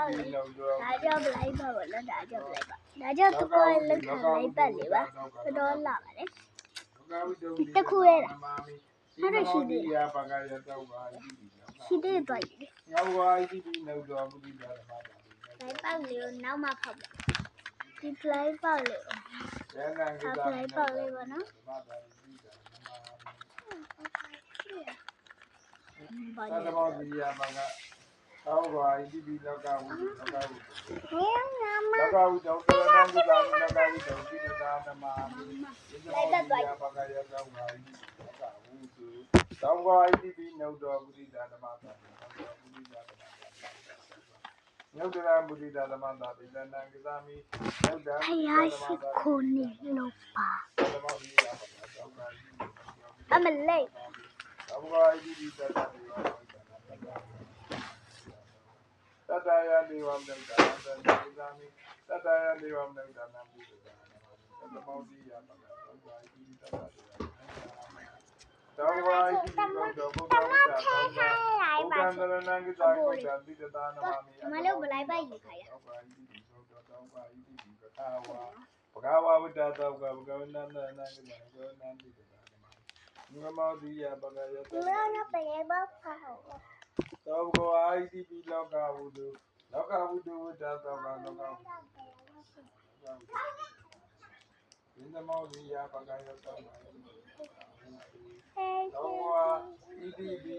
ဒါကြောင့်လိုက်ပါဘောနော်ဒါကြောင့်လိုက်ပါဒါကြောင့်သူကလက်ခံလိုက်ပတ်လေပါတော်လာပါတယ်တခုရဲတာအဲ့ဒါရှိသေးတယ်ရှိသေးတယ်တွေ့တယ်ငါဘာအီးပြီးနောက်တော့ဘူးဒီလာတာလိုက်ပေါက်လေနောက်မှဖောက်ပါဒီဖလိုက်ပေါက်လေဖလိုက်ပေါက်လေပါနော်ဘာလဲတော့ဒီရပါကတော့ဘာအီးပြီးလောက်ကဘူးလောက်ကဘူးလောက်ကဘူးတော့တော်တော်များများလောက်ကဘူးတော့ဒီတာနမလိုက်ပတ်သွားပါကရတော့ဘာအီးလောက်ကဘူးသူတော့ဘာအီးပြီးနောက်တော့ဘူးဒီတာနမတာညောဒရာဘုဒ္ဓဓမ္မတာပိဏ္ဏံကသမိညောဒရာဘုရားရှိခိုးနေလို့ပါအမလေးသဘောအဒီဒီတတဒေဝတတယဒေဝမနတသံသံမိတတယဒေဝမနတနံဘုဒ္ဓဓမ္မမောတိယပကသဘောအဒီဒီတတဒေဝသဘောအဒီဒီဘုဒ္ဓဘုရားဘုရားဘုရားနရဏံကိသာဘုရားတိတတာနမမိမလို့ဘလိုက်ပါယူခါရဘဂဝါဝတ္တသောကဘဂဝန္တနန္ဒကိသာဘဂဝန္တတိတတာနမမောတိယပကယတမရပလေဘဖာသောဘဂဝါဣတိပိလောကဝုဒုလောကဝုဒုဝတ္တသောကလောကဝုဒုနမောတိယပကယတမသောဝါဣတိပိ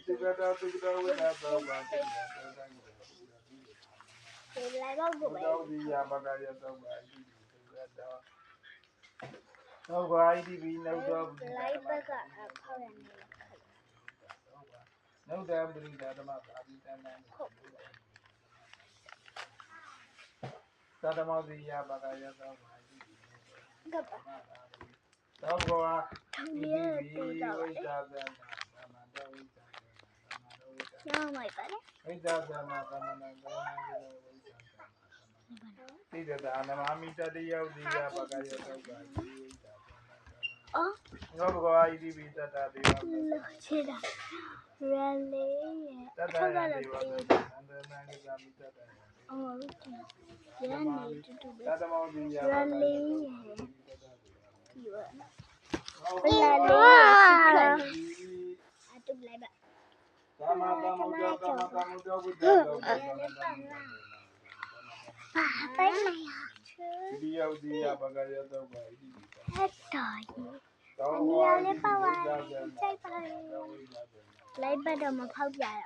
သုကတသုကတဝတ္တသောကသုကတသံဃာဒီလိုက်တော့ကိုပဲသောတိယပကယတမဣတိသုကတသောကဣတိပိနောက်တော့လိုက်ဘက်ကဖောက်ရနေနုဒ္ဒပရိဒဓမ္မသာပိတနံသတ္တမောတိယပကယသောကဣတိပိကပ္ပသောကဣတိပိဝိသဇံသမန္တဝိသံသမန္တဝိသံမိုက်ပါလေဝိသဇံသမန္တကရဏံဝိသံတိတတာနမမိတတယောတိယပကယသောကဣတိပိအော်ငါဘဂဝါဣတိပိတတဒေဝခြေတာရလေးတတရဒေဝသန္တနာကိသာမိတတအော်ရနေတူတူပဲတတမောတိယရလေးဒီဝဘလာလေးအတူလိုက်ပါသမတမုဒ္ဒသမတမုဒ္ဒဝိတ္တသောပါပဲမရဒီယောတိယပကယသောပါဣတိပိဟတ်တော်ကြီးအမြဲလေးပါဝါစိတ်ပါလိုက်ပတ်တော့မဖောက်ပြရ